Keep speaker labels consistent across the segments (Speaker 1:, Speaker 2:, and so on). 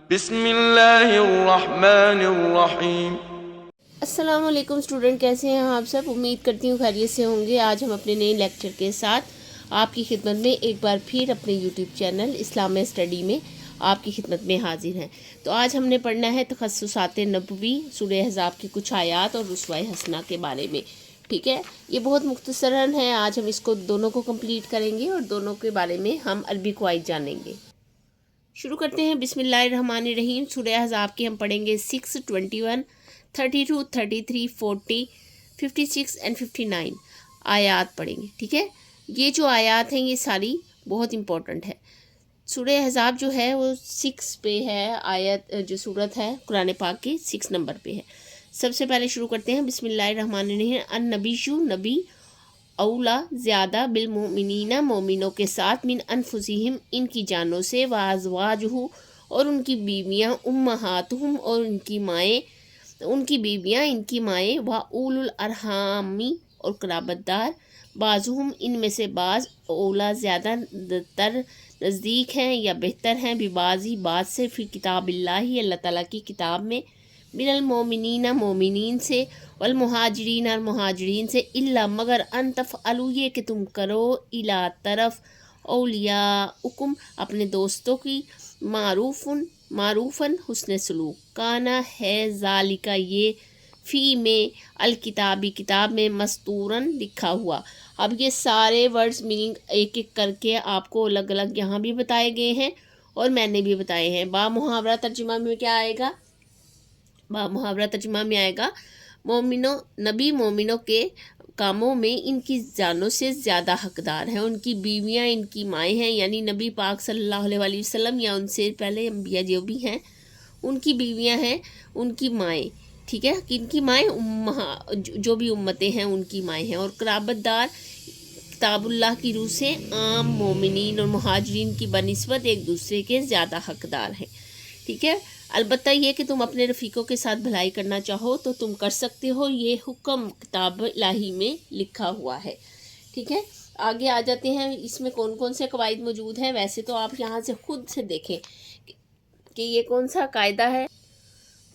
Speaker 1: بسم اللہ الرحمن الرحیم۔
Speaker 2: السلام علیکم اسٹوڈنٹ، کیسے ہیں آپ سب؟ امید کرتی ہوں خیریت سے ہوں گے۔ آج ہم اپنے نئے لیکچر کے ساتھ آپ کی خدمت میں ایک بار پھر اپنے یوٹیوب چینل اسلام اسٹڈی میں آپ کی خدمت میں حاضر ہیں۔ تو آج ہم نے پڑھنا ہے تخصصات نبوی، سورہ احزاب کی کچھ آیات اور رسوہ حسنہ کے بارے میں، ٹھیک ہے؟ یہ بہت مختصراً ہے، آج ہم اس کو دونوں کو کمپلیٹ کریں گے اور دونوں کے بارے میں ہم عربی قواعد جانیں گے۔ شروع کرتے ہیں۔ بسم اللہ الرحمن الرحیم۔ سورہ احزاب کی ہم پڑھیں گے 6، 21، 32، 33، 40، 56 اینڈ 59 آیات پڑھیں گے، ٹھیک ہے؟ یہ جو آیات ہیں یہ ساری بہت امپورٹنٹ ہے۔ سورہ احزاب جو ہے وہ 6 پہ ہے، آیت جو سورت ہے قرآن پاک کی 6 نمبر پہ ہے۔ سب سے پہلے شروع کرتے ہیں بسم اللہ الرحمن الرحیم۔ النبیشو، نبی، اولا زیادہ، بالمؤمنین مومنوں کے ساتھ، من انفسہم ان کی جانوں سے، وازواجہ اور ان کی بیویاں، امہاتہم اور ان کی مائیں، ان کی بیویاں ان کی مائیں، واولو الارحامی اور قرابت دار، بعضہم ان میں سے بعض، اولا زیادہ تر نزدیک ہیں یا بہتر ہیں، ببعضی بعض سے، فی کتاب اللہ اللہ تعالیٰ کی کتاب میں، من المومنین مومنین سے، والمہاجرین اور مہاجرین سے، الا مگر ان تفعلوا یہ کہ تم کرو، الا طرف، اولیاءکم اپنے دوستوں کی، معروفاً حسن سلوک، کانا ہے ذالکا یہ، فی میں، الکتابی کتاب میں، مستوراً لکھا ہوا۔ اب یہ سارے ورڈز میننگ ایک ایک کر کے آپ کو الگ الگ یہاں بھی بتائے گئے ہیں اور میں نے بھی بتائے ہیں۔ با محاورہ ترجمہ میں کیا آئے گا؟ محاورہ ترجمہ میں آئے گا مومنوں، نبی مومنوں کے کاموں میں ان کی جانوں سے زیادہ حقدار ہیں، ان کی بیویاں ان کی مائیں ہیں، یعنی نبی پاک صلی اللہ علیہ وسلم یا ان سے پہلے انبیاء جو بھی ہیں ان کی بیویاں ہیں، ان کی مائیں، ٹھیک ہے؟ ان کی مائیں جو بھی امتیں ہیں ان کی مائیں ہیں، اور قرابت دار کتاب اللہ کی روح سے عام مومنین اور مہاجرین کی بنسبت ایک دوسرے کے زیادہ حقدار ہیں، ٹھیک ہے؟ البتہ یہ کہ تم اپنے رفیقوں کے ساتھ بھلائی کرنا چاہو تو تم کر سکتے ہو، یہ حکم کتاب الہی میں لکھا ہوا ہے، ٹھیک ہے؟ آگے آ جاتے ہیں، اس میں کون کون سے قواعد موجود ہیں۔ ویسے تو آپ یہاں سے خود سے دیکھیں کہ یہ کون سا قاعدہ ہے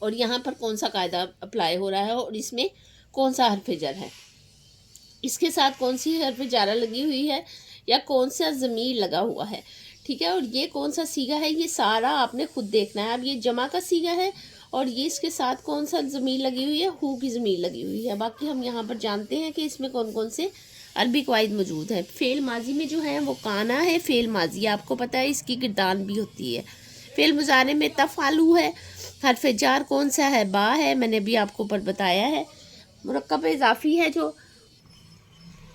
Speaker 2: اور یہاں پر کون سا قاعدہ اپلائی ہو رہا ہے اور اس میں کون سا حرف جر ہے، اس کے ساتھ کون سی حرف جارہ لگی ہوئی ہے یا کون سا ضمیر لگا ہوا ہے، ٹھیک ہے؟ اور یہ کون سا صیغہ ہے، یہ سارا آپ نے خود دیکھنا ہے۔ اب یہ جمع کا صیغہ ہے اور یہ اس کے ساتھ کون سا ضمیر لگی ہوئی ہے، ہو کی ضمیر لگی ہوئی ہے۔ باقی ہم یہاں پر جانتے ہیں کہ اس میں کون کون سے عربی قواعد موجود ہیں۔ فعل ماضی میں جو ہے وہ کانا ہے، فعل ماضی آپ کو پتہ ہے اس کی گردان بھی ہوتی ہے۔ فعل مضارع میں تفعلوا ہے، حرف جار کون سا ہے، با ہے، میں نے بھی آپ کو اوپر بتایا ہے۔ مرکب اضافی ہے، جو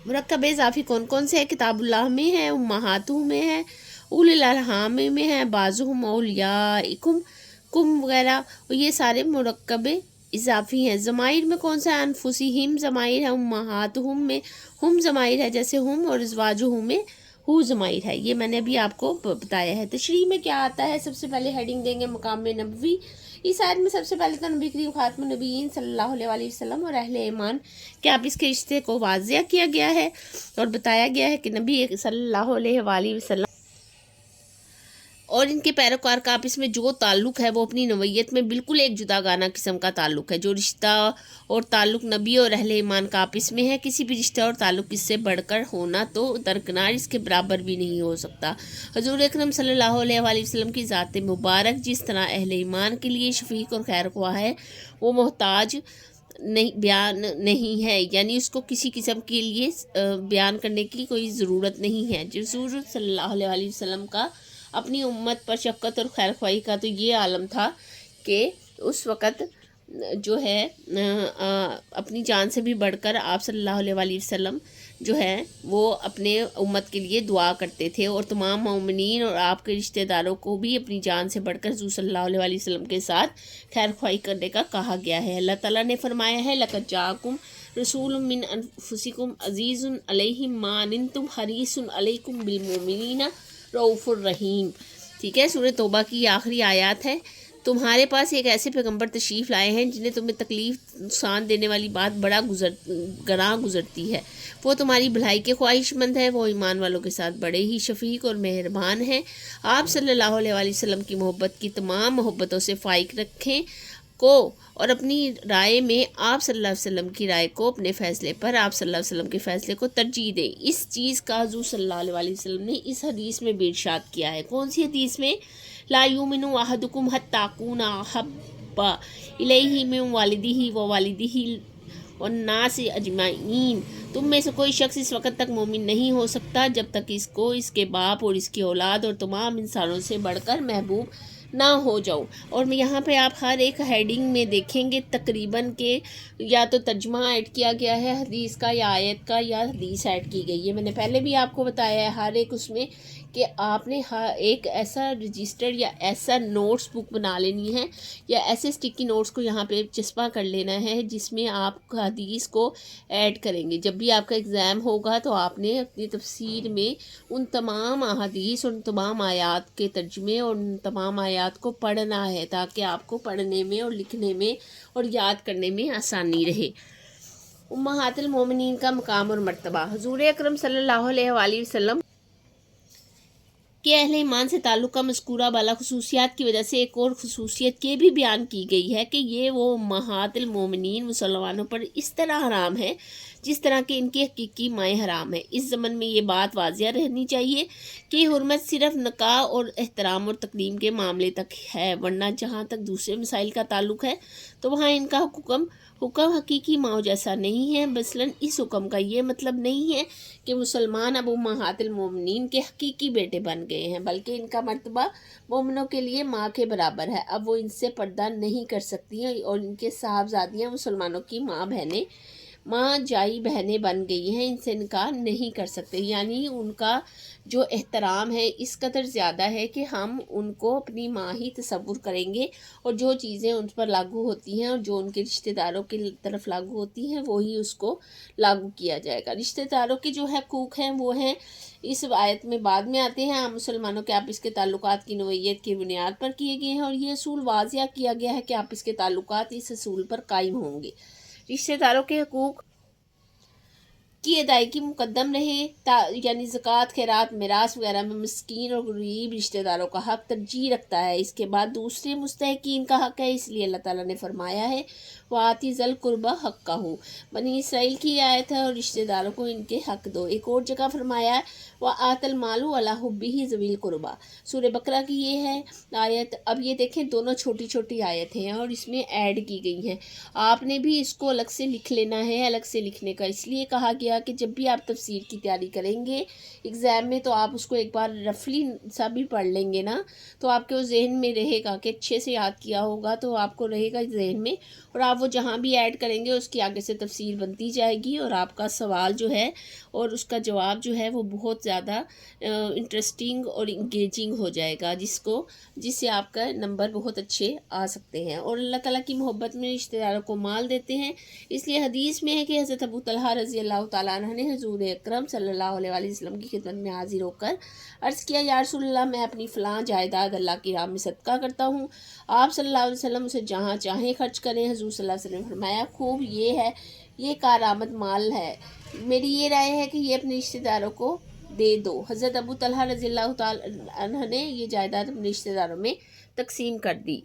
Speaker 2: مرکب اضافی کون کون سے ہے، کتاب اللہ میں ہے، امہاتہ میں ہے، اولی الارحام میں ہے، بعضہم اولیاءکم، کم وغیرہ، یہ سارے مرکب اضافی ہیں۔ ضمائر میں کون سا ہے، انفسہم ضمائر ہے، امہاتہم میں ہم ضمائر ہے، جیسے ہم، اور ازواجہم میں ہو ضمائر ہے، یہ میں نے بھی آپ کو بتایا ہے۔ تشریح میں کیا آتا ہے، سب سے پہلے ہیڈنگ دیں گے مقام نبوی۔ اس آیت میں سب سے پہلے تو نبی کریم خاتم النبیین صلی اللہ علیہ وسلم اور اہل ایمان کے آپ اس کے رشتے کو واضح کیا گیا ہے اور بتایا گیا ہے کہ نبی صلی اللہ علیہ وسلم اور ان کے پیروکار کا آپس میں جو تعلق ہے وہ اپنی نوعیت میں بالکل ایک جدا گانا قسم کا تعلق ہے۔ جو رشتہ اور تعلق نبی اور اہل ایمان کا آپس میں ہے، کسی بھی رشتہ اور تعلق اس سے بڑھ کر ہونا تو درکنار اس کے برابر بھی نہیں ہو سکتا۔ حضور اکرم صلی اللہ علیہ وسلم کی ذات مبارک جس طرح اہل ایمان کے لیے شفیق اور خیر خواہ ہے، وہ محتاج بیان نہیں ہے، یعنی اس کو کسی قسم کے لیے بیان کرنے کی کوئی ضرورت نہیں ہے۔ حضور صلی اللہ علیہ وسلم کا اپنی امت پر شفقت اور خیر خواہی کا تو یہ عالم تھا کہ اس وقت جو ہے اپنی جان سے بھی بڑھ کر آپ صلی اللہ علیہ وسلم جو ہے وہ اپنے امت کے لیے دعا کرتے تھے، اور تمام مومنین اور آپ کے رشتہ داروں کو بھی اپنی جان سے بڑھ کر حضور صلی اللہ علیہ وسلم کے ساتھ خیر خواہی کرنے کا کہا گیا ہے۔ اللہ تعالیٰ نے فرمایا ہے، لَقَدْ جَاءَكُمْ رَسُولٌ مِّنْ أَنفُسِكُمْ عَزِيزٌ عَلَيْهِ مَا عَنِتُّمْ حَرِيصٌ عَلَيْكُمْ بِالْمُؤْمِنِينَ رؤوف الرحیم، ٹھیک ہے؟ سورہ توبہ کی آخری آیات ہے۔ تمہارے پاس ایک ایسے پیغمبر تشریف لائے ہیں جنہیں تمہیں تکلیف نقصان دینے والی بات گراں گزرتی ہے، وہ تمہاری بھلائی کے خواہش مند ہے، وہ ایمان والوں کے ساتھ بڑے ہی شفیق اور مہربان ہیں۔ آپ صلی اللہ علیہ وآلہ وسلم کی محبت کی تمام محبتوں سے فائق رکھیں کو اور اپنی رائے میں آپ صلی اللہ علیہ وسلم کی رائے کو، اپنے فیصلے پر آپ صلی اللہ علیہ وسلم کے فیصلے کو ترجیح دیں۔ اس چیز کا حضور صلی اللہ علیہ وآلہ وسلم نے اس حدیث میں بھی ارشاد کیا ہے۔ کون سی حدیث میں؟ لا یؤمن احدکم حتی اکون احب الیہ من والدہ ووالدہ والناس اجمعین، تم میں سے کوئی شخص اس وقت تک مومن نہیں ہو سکتا جب تک اس کو اس کے باپ اور اس کی اولاد اور تمام انسانوں سے بڑھ کر محبوب نہ ہو جاؤ۔ اور یہاں پہ آپ ہر ایک ہیڈنگ میں دیکھیں گے تقریباً کہ یا تو ترجمہ ایڈ کیا گیا ہے حدیث کا، یا آیت کا، یا حدیث ایڈ کی گئی ہے۔ میں نے پہلے بھی آپ کو بتایا ہے ہر ایک اس میں کہ آپ نے ایک ایسا رجسٹر یا ایسا نوٹس بک بنا لینی ہے، یا ایسے اسٹکی نوٹس کو یہاں پہ چسپاں کر لینا ہے جس میں آپ حدیث کو ایڈ کریں گے۔ جب بھی آپ کا ایگزام ہوگا تو آپ نے اپنی تفسیر میں ان تمام احادیث، ان تمام آیات کے ترجمے اور ان تمام آیات کو پڑھنا ہے تاکہ آپ کو پڑھنے میں اور لکھنے میں اور یاد کرنے میں آسانی رہے۔ امہات المومنین کا مقام اور مرتبہ۔ حضور اکرم صلی اللہ علیہ وآلہ وسلم کہ اہل ایمان سے تعلق کا مذکورہ بالا خصوصیات کی وجہ سے ایک اور خصوصیت یہ بھی بیان کی گئی ہے کہ یہ وہ امہات المومنین مسلمانوں پر اس طرح حرام ہے جس طرح کہ ان کی حقیقی مائیں حرام ہے۔ اس ضمن میں یہ بات واضح رہنی چاہیے کہ یہ حرمت صرف نکاح اور احترام اور تقدیم کے معاملے تک ہے، ورنہ جہاں تک دوسرے مسائل کا تعلق ہے تو وہاں ان کا حکم حقیقی ماؤں جیسا نہیں ہے۔ مثلاً اس حکم کا یہ مطلب نہیں ہے کہ مسلمان اب امہات المومنین کے حقیقی بیٹے بن گئے ہیں، بلکہ ان کا مرتبہ مومنوں کے لیے ماں کے برابر ہے۔ اب وہ ان سے پردہ نہیں کر سکتی ہیں اور ان کے صاحبزادیاں مسلمانوں کی ماں جائی بہنیں بن گئی ہیں، ان سے نکاح نہیں کر سکتے۔ یعنی ان کا جو احترام ہے اس قدر زیادہ ہے کہ ہم ان کو اپنی ماں ہی تصور کریں گے، اور جو چیزیں ان پر لاگو ہوتی ہیں اور جو ان کے رشتہ داروں کی طرف لاگو ہوتی ہیں وہی اس کو لاگو کیا جائے گا۔ رشتہ داروں کے جو حقوق ہیں وہ ہیں اس آیت میں بعد میں آتے ہیں۔ عام مسلمانوں کے آپس کے تعلقات کی نوعیت کی بنیاد پر کیے گئے ہیں، اور یہ اصول واضح کیا گیا ہے کہ آپس کے تعلقات اس اصول پر قائم ہوں گے۔ رشتہ داروں کے حقوق کی ادائیگی مقدم رہے، یعنی زکوٰۃ، خیرات، میراث وغیرہ میں مسکین اور غریب رشتہ داروں کا حق ترجیح رکھتا ہے، اس کے بعد دوسرے مستحقین کا حق ہے۔ اس لیے اللہ تعالیٰ نے فرمایا ہے وَآتِ ذَا الْقُرْبَىٰ حَقَّهُ، بنی اسرائیل کی آیت ہے، اور رشتہ داروں کو ان کے حق دو۔ ایک اور جگہ فرمایا ہے وَآتَ الْمَالُ عَلَىٰ حُبِّهِ ذَوِي الْقُرْبَىٰ، سورہ بقرہ کی یہ ہے آیت۔ اب یہ دیکھیں دونوں چھوٹی چھوٹی آیت ہیں اور اس میں ایڈ کی گئی ہیں۔ آپ نے بھی اس کو الگ سے لکھ لینا ہے۔ الگ سے لکھنے کا اس لیے کہا گیا کہ جب بھی آپ تفسیر کی تیاری کریں گے ایگزام میں تو آپ اس کو ایک بار رفلی سا بھی پڑھ لیں گے نا، تو آپ کے وہ ذہن میں رہے گا کہ اچھے سے یاد کیا ہوگا، تو آپ کو رہے گا ذہن میں، اور آپ وہ جہاں بھی ایڈ کریں گے اس کی آگے سے تفسیر بنتی جائے گی، اور آپ کا سوال جو ہے اور اس کا جواب جو ہے وہ بہت زیادہ انٹرسٹنگ اور انگیجنگ ہو جائے گا، جس سے آپ کا نمبر بہت اچھے آ سکتے ہیں۔ اور اللہ تعالیٰ کی محبت میں رشتہ داروں کو مال دیتے ہیں، اس لیے حدیث میں ہے کہ حضرت ابو طلحہ رضی اللہ تعالیٰ عنہ نے حضور اکرم صلی اللہ علیہ وآلہ وسلم کی خدمت میں حاضر ہو کر عرض کیا یا رسول اللہ، میں اپنی فلاں جائیداد اللہ کی راہ میں صدقہ کرتا ہوں، آپ صلی اللہ علیہ وسلم اسے جہاں چاہیں خرچ کریں۔ حضور صلی اللہ علیہ وسلم نے فرمایا خوب، یہ ہے، یہ کارآمد مال ہے، میری یہ رائے ہے کہ یہ اپنے رشتہ داروں کو دے دو۔ حضرت ابو طلحہ رضی اللہ تعالیٰ عنہ نے یہ جائیداد اپنے رشتہ داروں میں تقسیم کر دی۔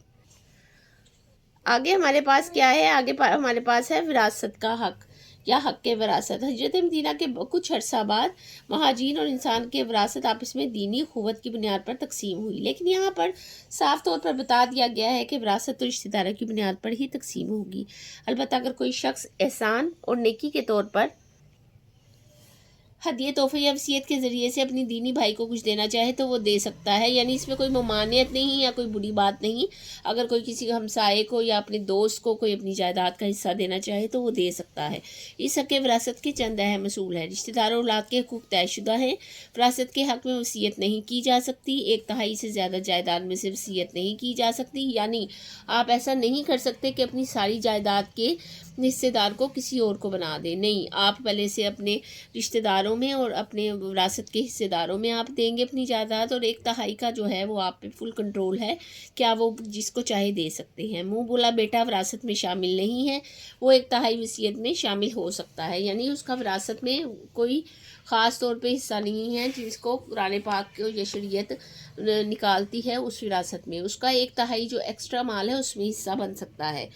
Speaker 2: آگے ہمارے پاس کیا ہے؟ آگے ہمارے پاس ہے وراثت کا حق یا حق کے وراثت۔ ہجرت مدینہ کے کچھ عرصہ بعد مہاجرین اور انسان کے وراثت آپس میں دینی اخوت کی بنیاد پر تقسیم ہوئی، لیکن یہاں پر صاف طور پر بتا دیا گیا ہے کہ وراثت تو رشتہ داروں کی بنیاد پر ہی تقسیم ہوگی۔ البتہ اگر کوئی شخص احسان اور نیکی کے طور پر ہدیہ، تحفہ یا وصیت کے ذریعے سے اپنی دینی بھائی کو کچھ دینا چاہے تو وہ دے سکتا ہے، یعنی اس میں کوئی ممانعت نہیں یا کوئی بری بات نہیں۔ اگر کوئی کسی ہمسائے کو یا اپنے دوست کو کوئی اپنی جائیداد کا حصہ دینا چاہے تو وہ دے سکتا ہے۔ اس حق وراثت کے چند اہم اصول ہیں۔ رشتہ داروں اور اولاد کے حقوق طے شدہ ہیں۔ وراثت کے حق میں وصیت نہیں کی جا سکتی، 1/3 سے زیادہ جائیداد میں سے وصیت نہیں کی جا سکتی، یعنی آپ ایسا نہیں کر سکتے کہ اپنی ساری جائیداد کے حصے دار کو کسی اور کو بنا دیں، نہیں، آپ پہلے سے اپنے رشتہ داروں داروں میں اور اپنے وراثت کے حصے داروں میں آپ دیں گے اپنی جائیداد، اور 1/3 کا جو ہے وہ آپ پہ فل کنٹرول ہے، کیا وہ جس کو چاہے دے سکتے ہیں۔ منہ بولا بیٹا وراثت میں شامل نہیں ہے، وہ 1/3 وصیت میں شامل ہو سکتا ہے، یعنی اس کا وراثت میں کوئی خاص طور پہ حصہ نہیں ہے جس کو قرآن پاک کو یہ شریعت نکالتی ہے اس وراثت میں، اس کا 1/3 جو ایکسٹرا مال ہے اس میں حصہ بن سکتا ہے۔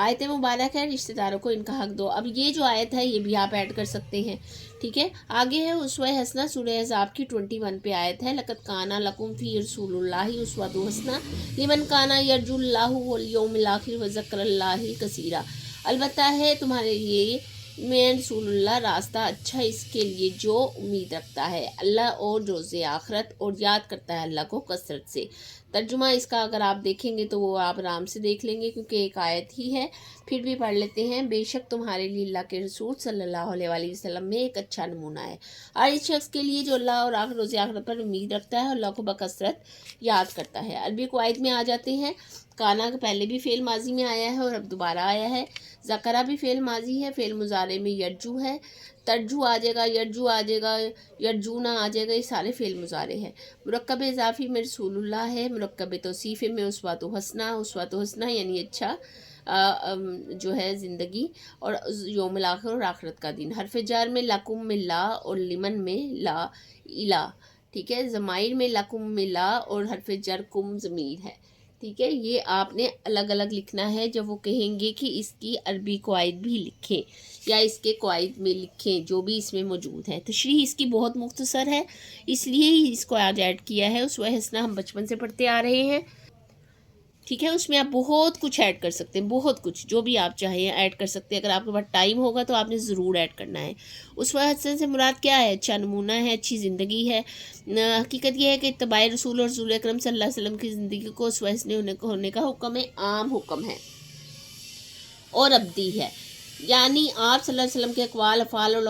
Speaker 2: آیت مبارک ہے رشتہ داروں کو ان کا حق دو۔ اب یہ جو آیت ہے یہ بھی آپ ایڈ کر سکتے ہیں، ٹھیک ہے۔ آگے ہے اسوہ حسنہ، سورہ احزاب کی 21 پہ آیت ہے، لقد کان لکم فی رسول اللہ اسوۃ حسنہ لمن کان یرجو اللہ والیوم الآخر وذکر اللہ کثیرا۔ البتہ ہے تمہارے لیے میں رسول اللہ راستہ اچھا اس کے لیے جو امید رکھتا ہے اللہ اور روز آخرت اور یاد کرتا ہے اللہ کو کثرت سے۔ ترجمہ اس کا اگر آپ دیکھیں گے تو وہ آپ آرام سے دیکھ لیں گے کیونکہ ایک آیت ہی ہے، پھر بھی پڑھ لیتے ہیں۔ بے شک تمہارے لیے اللہ کے رسول صلی اللہ علیہ وآلہ وسلم میں ایک اچھا نمونہ ہے، اور اس شخص کے لیے جو اللہ اور روز آخرت پر امید رکھتا ہے اور اللہ کو بکثرت یاد کرتا ہے۔ عربی قواعد میں آ جاتے ہیں۔ کانا پہلے بھی فعل ماضی میں آیا ہے اور اب دوبارہ آیا ہے۔ ذکرہ بھی فعل ماضی ہے، فعل مضارع میں یرجو ہے، ترجو آ جائے گا، یرجو آ جائے گا، یرجونا آ جائے گا، یہ سارے فعل مضارع ہے۔ مرکب اضافی میں رسول اللہ ہے، مرکب توصیفی میں اسوۃ حسنہ، اسوۃ حسنہ یعنی اچھا جو ہے زندگی اور یوم الآخر اور آخرت کا دن۔ حرف جر میں لکم میں لا اور لمن میں لا الہ، ٹھیک ہے۔ ضمائر میں لکم میں لا اور حرف جر کم ضمیر ہے، ٹھیک ہے۔ یہ آپ نے الگ الگ لکھنا ہے، جب وہ کہیں گے کہ اس کی عربی قواعد بھی لکھیں یا اس کے قواعد میں لکھیں جو بھی اس میں موجود ہیں۔ تشریح اس کی بہت مختصر ہے، اس لیے ہی اس کو آج ایڈ کیا ہے۔ اسوہ حسنہ ہم بچپن سے پڑھتے آ رہے ہیں، ٹھیک ہے۔ اس میں آپ بہت کچھ ایڈ کر سکتے ہیں، بہت کچھ جو بھی آپ چاہیں ایڈ کر سکتے ہیں۔ اگر آپ کے پاس ٹائم ہوگا تو آپ نے ضرور ایڈ کرنا ہے۔ اسوہ حسنہ سے مراد کیا ہے؟ اچھا نمونہ ہے، اچھی زندگی ہے۔ حقیقت یہ ہے کہ اتباع رسول اور رسول اکرم صلی اللہ علیہ وسلم کی زندگی کو اسوہ حسنہ ہونے کا حکم ہے، عام حکم ہے اور ابدی ہے، یعنی آپ صلی اللہ علیہ وسلم کے اقوال افعال اور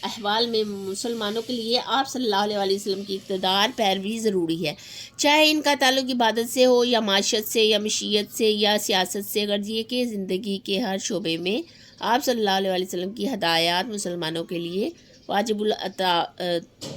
Speaker 2: احوال میں مسلمانوں کے لیے آپ صلی اللہ علیہ وسلم کی اقتدار پیروی ضروری ہے، چاہے ان کا تعلق عبادت سے ہو یا معاشرت سے یا مشیت سے یا سیاست سے۔ غرض یہ کہ زندگی کے ہر شعبے میں آپ صلی اللہ علیہ وسلم کی ہدایات مسلمانوں کے لیے واجب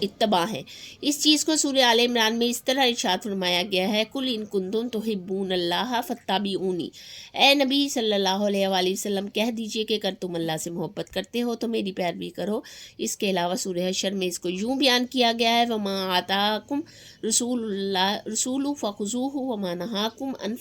Speaker 2: اتباع ہے۔ اس چیز کو سورہ آل عمران میں اس طرح ارشاد فرمایا گیا ہے، قل ان کنتم تحبون اللہ فاتبعونی، اے نبی صلی اللہ علیہ وآلہ وسلم کہہ دیجئے کہ اگر تم اللہ سے محبت کرتے ہو تو میری پیروی کرو۔ اس کے علاوہ سورہ حشر میں اس کو یوں بیان کیا گیا ہے، وما آتاکم رسول فخذوہ وما نہاکم عنہ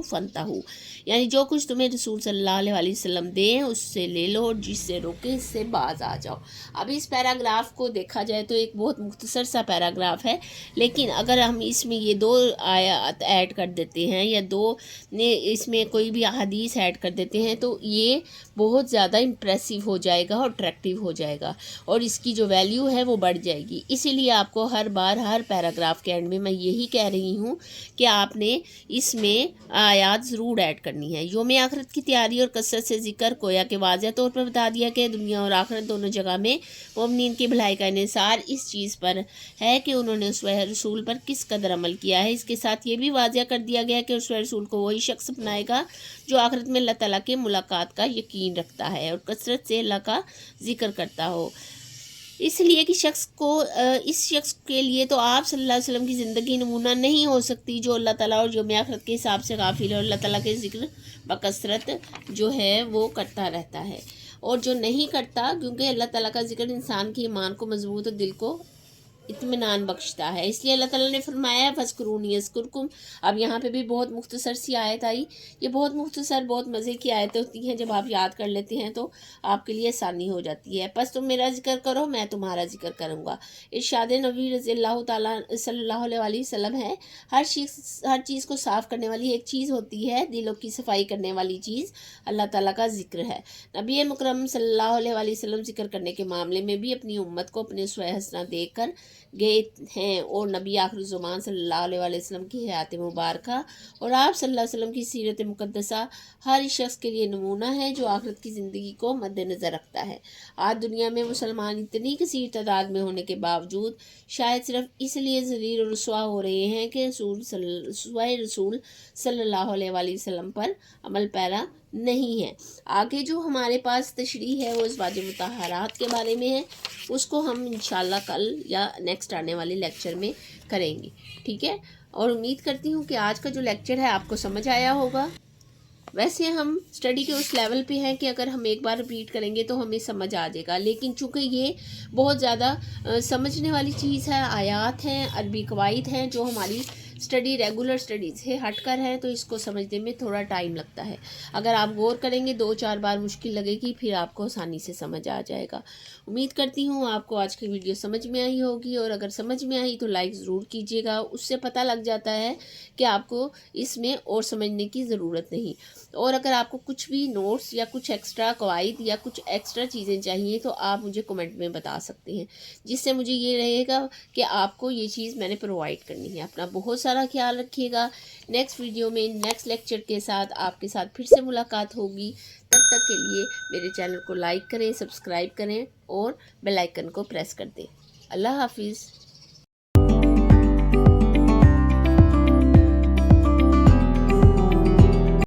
Speaker 2: فانتہوا، یعنی جو کچھ تمہیں رسول صلی اللہ علیہ وآلہ وسلم دیں اس سے لے لو اور جس سے روکے اس سے باز آ جاؤ۔ اب اس پیراگراف کو دیکھا جائے تو ایک بہت مختصر سا پیراگراف ہے، لیکن اگر ہم اس میں یہ 2 آیات ایڈ کر دیتے ہیں یا 2 اس میں کوئی بھی احادیث ایڈ کر دیتے ہیں تو یہ بہت زیادہ امپریسو ہو جائے گا اور اٹریکٹیو ہو جائے گا اور اس کی جو ویلیو ہے وہ بڑھ جائے گی۔ اسی لیے آپ کو ہر بار ہر پیراگراف کے اینڈ میں یہی کہہ رہی ہوں کہ آپ نے اس میں آیات ضرور ایڈ کرنی ہے۔ یوم آخرت کی تیاری اور کثرت سے ذکر گویا کہ واضح طور پر بتا دیا کہ دنیا اور آخرت دونوں جگہ میں مومنین کی بھلائی کا انحصار اس چیز پر ہے کہ انہوں نے اسوہ رسول پر کس قدر عمل کیا ہے۔ اس کے ساتھ یہ بھی واضح کر دیا گیا کہ اسوہ رسول کو وہی شخص اپنائے گا جو آخرت میں اللہ تعالیٰ کے ملاقات کا یقین رکھتا ہے اور کثرت سے اللہ کا ذکر کرتا ہو۔ اس لیے کہ اس شخص کے لیے تو آپ صلی اللہ علیہ وسلم کی زندگی نمونہ نہیں ہو سکتی جو اللہ تعالیٰ اور یوم آخرت کے حساب سے غافل ہے اور اللہ تعالیٰ کے ذکر بکثرت جو ہے وہ کرتا رہتا ہے، اور جو نہیں کرتا، کیونکہ اللہ تعالیٰ کا ذکر انسان کی ایمان کو مضبوط اور دل کو اطمینان بخشتا ہے، اس لیے اللہ تعالیٰ نے فرمایا ہے فَاذْكُرُونِی اذْكُرْكُم۔ اب یہاں پہ بھی بہت مختصر سی آیت آئی، یہ بہت مختصر بہت مزے کی آیتیں ہوتی ہیں، جب آپ یاد کر لیتے ہیں تو آپ کے لیے آسانی ہو جاتی ہے۔ پس تم میرا ذکر کرو میں تمہارا ذکر کروں گا، ارشاد نبی رضی اللہ تعالیٰ صلی اللہ علیہ وسلم ہے۔ ہر چیز کو صاف کرنے والی ایک چیز ہوتی ہے، دلوں کی صفائی کرنے والی چیز اللہ تعالیٰ کا ذکر ہے۔ نبی مکرم صلی اللہ علیہ وسلم ذکر کرنے کے معاملے میں بھی اپنی امت کو اپنے اسوہ حسنہ دے کر گئے ہیں، اور نبی آخر الزمان صلی اللہ علیہ وسلم کی حیات مبارکہ اور آپ صلی اللہ علیہ وسلم کی سیرت مقدسہ ہر شخص کے لیے نمونہ ہے جو آخرت کی زندگی کو مد نظر رکھتا ہے۔ آج دنیا میں مسلمان اتنی کثیر تعداد میں ہونے کے باوجود شاید صرف اس لیے ذلیل و رسوا ہو رہے ہیں کہ رسول صلی اللہ علیہ وسلم پر عمل پیرا نہیں ہے۔ آگے جو ہمارے پاس تشریح ہے وہ ازواج مطہرات کے بارے میں ہے، اس کو ہم انشاءاللہ کل یا نیکسٹ آنے والے لیکچر میں کریں گے، ٹھیک ہے۔ اور امید کرتی ہوں کہ آج کا جو لیکچر ہے آپ کو سمجھ آیا ہوگا۔ ویسے ہم اسٹڈی کے اس لیول پہ ہیں کہ اگر ہم ایک بار ریپیٹ کریں گے تو ہمیں سمجھ آ جائے گا، لیکن چونکہ یہ بہت زیادہ سمجھنے والی چیز ہے، آیات ہیں، عربی قواعد ہیں جو ہماری اسٹڈی ریگولر اسٹڈی سے ہٹ کر ہے، تو اس کو سمجھنے میں تھوڑا ٹائم لگتا ہے۔ اگر آپ غور کریں گے 2-4 بار مشکل لگے گی، پھر آپ کو آسانی سے سمجھ آ جائے گا۔ امید کرتی ہوں آپ کو آج کی ویڈیو سمجھ میں آئی ہوگی، اور اگر سمجھ میں آئی تو لائک ضرور کیجیے گا، اس سے پتہ لگ جاتا ہے کہ آپ کو اس میں اور سمجھنے کی ضرورت نہیں۔ اور اگر آپ کو کچھ بھی نوٹس یا کچھ ایکسٹرا قواعد یا کچھ ایکسٹرا چیزیں چاہیے تو آپ مجھے کمنٹ میں بتا سکتے ہیں، جس سے مجھے یہ رہے گا کہ آپ کو یہ چیز میں نے پرووائڈ کرنی ہے۔ اپنا بہت سارا خیال رکھیے گا۔ نیکسٹ ویڈیو میں نیکسٹ لیکچر کے ساتھ آپ کے ساتھ پھر سے ملاقات ہوگی۔ تب تک کے لیے میرے چینل کو لائک کریں، سبسکرائب کریں اور بیل آئیکن کو پریس کر دیں۔ اللہ حافظ۔